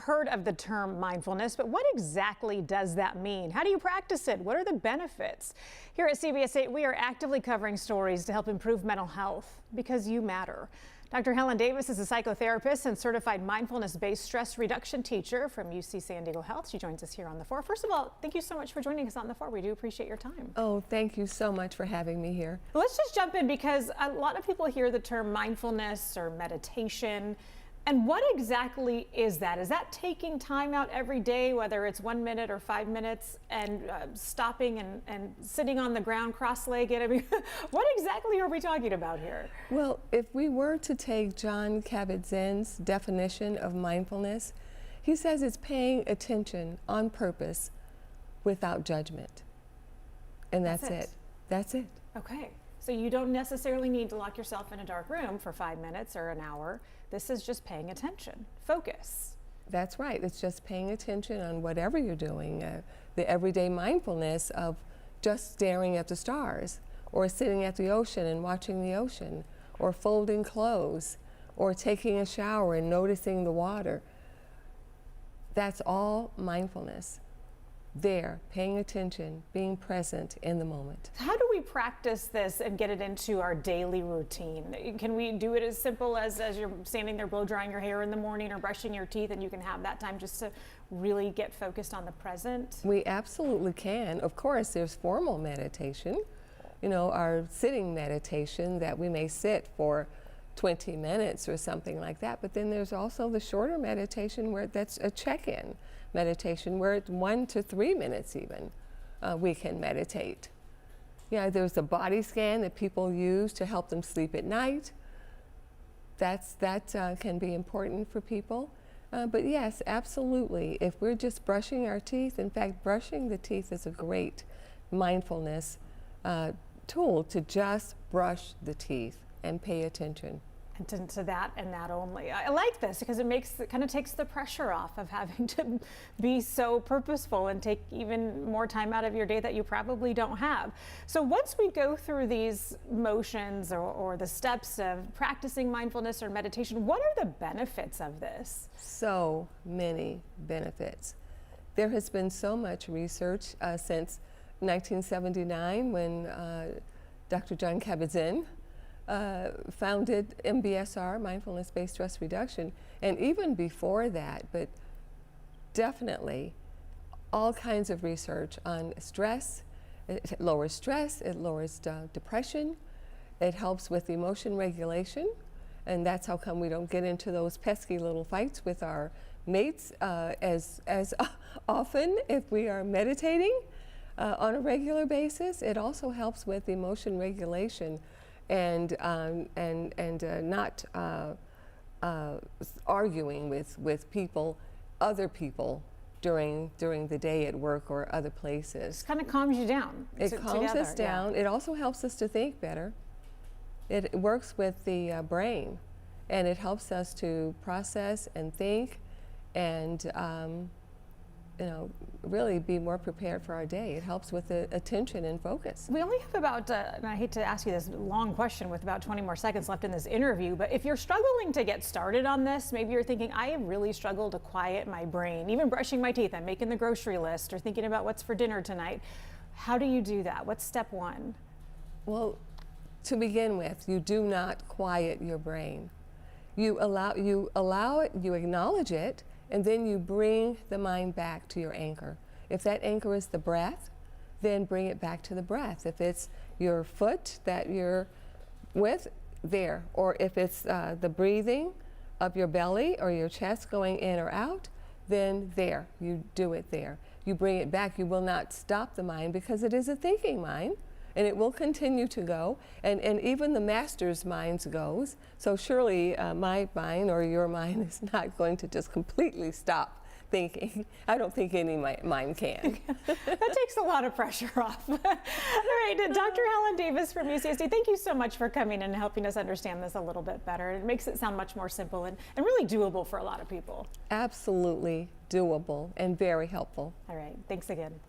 heard of the term mindfulness, but what exactly does that mean? How do you practice it? What are the benefits? Here at CBS 8, we are actively covering stories to help improve mental health because you matter. Dr. Helen Davis is a psychotherapist and certified mindfulness-based stress reduction teacher from UC San Diego Health. She joins us here on The Four. First of all, thank you so much for joining us on The Four. We do appreciate your time. Oh, thank you so much for having me here. Let's just jump in because a lot of people hear the term mindfulness or meditation. And what exactly is that? Is that taking time out every day, whether it's 1 minute or 5 minutes, and stopping and sitting on the ground cross-legged? I mean, what exactly are we talking about here? Well, if we were to take Jon Kabat-Zinn's definition of mindfulness, he says it's paying attention on purpose without judgment. And that's it. That's it. Okay. So you don't necessarily need to lock yourself in a dark room for 5 minutes or an hour. This is just paying attention, focus. That's right. It's just paying attention on whatever you're doing. The everyday mindfulness of just staring at the stars, or sitting at the ocean and watching the ocean, or folding clothes, or taking a shower and noticing the water. That's all mindfulness. There, paying attention, being present in the moment. How do we practice this and get it into our daily routine? Can we do it as simple as you're standing there blow drying your hair in the morning or brushing your teeth, and you can have that time just to really get focused on the present? We absolutely can. Of course, there's formal meditation, you know, our sitting meditation that we may sit for 20 minutes or something like that, but then there's also the shorter meditation where that's a check-in meditation where it's 1 to 3 minutes even we can meditate. Yeah, there's a body scan that people use to help them sleep at night. That can be important for people. But yes, absolutely, if we're just brushing our teeth, in fact, brushing the teeth is a great mindfulness tool, to just brush the teeth and pay attention. And to that and that only. I like this because it kind of takes the pressure off of having to be so purposeful and take even more time out of your day that you probably don't have. So once we go through these motions or the steps of practicing mindfulness or meditation, what are the benefits of this? So many benefits. There has been so much research since 1979 when Dr. Jon Kabat-Zinn founded MBSR, mindfulness-based stress reduction, and even before that, but definitely all kinds of research on stress. It lowers stress, it lowers depression, it helps with emotion regulation, and that's how come we don't get into those pesky little fights with our mates as often if we are meditating on a regular basis. It also helps with emotion regulation and not arguing with people, other people during the day at work or other places. It kind of calms you down. It calms us down. Yeah. It also helps us to think better. It works with the brain, and it helps us to process and think and you know, really be more prepared for our day. It helps with the attention and focus. We only have about, and I hate to ask you this long question with about 20 more seconds left in this interview, but if you're struggling to get started on this, maybe you're thinking, I have really struggled to quiet my brain, even brushing my teeth, I'm making the grocery list or thinking about what's for dinner tonight. How do you do that? What's step one? Well, to begin with, you do not quiet your brain. You allow it, you acknowledge it, and then you bring the mind back to your anchor. If that anchor is the breath, then bring it back to the breath. If it's your foot that you're with, there. Or if it's the breathing of your belly or your chest going in or out, then there. You do it there. You bring it back. You will not stop the mind because it is a thinking mind, and it will continue to go, and even the master's mind goes. So surely my mind or your mind is not going to just completely stop thinking. I don't think any mind can. That takes a lot of pressure off. All right, Dr. Helen Davis from UCSD, thank you so much for coming and helping us understand this a little bit better. It makes it sound much more simple and really doable for a lot of people. Absolutely doable and very helpful. All right, thanks again.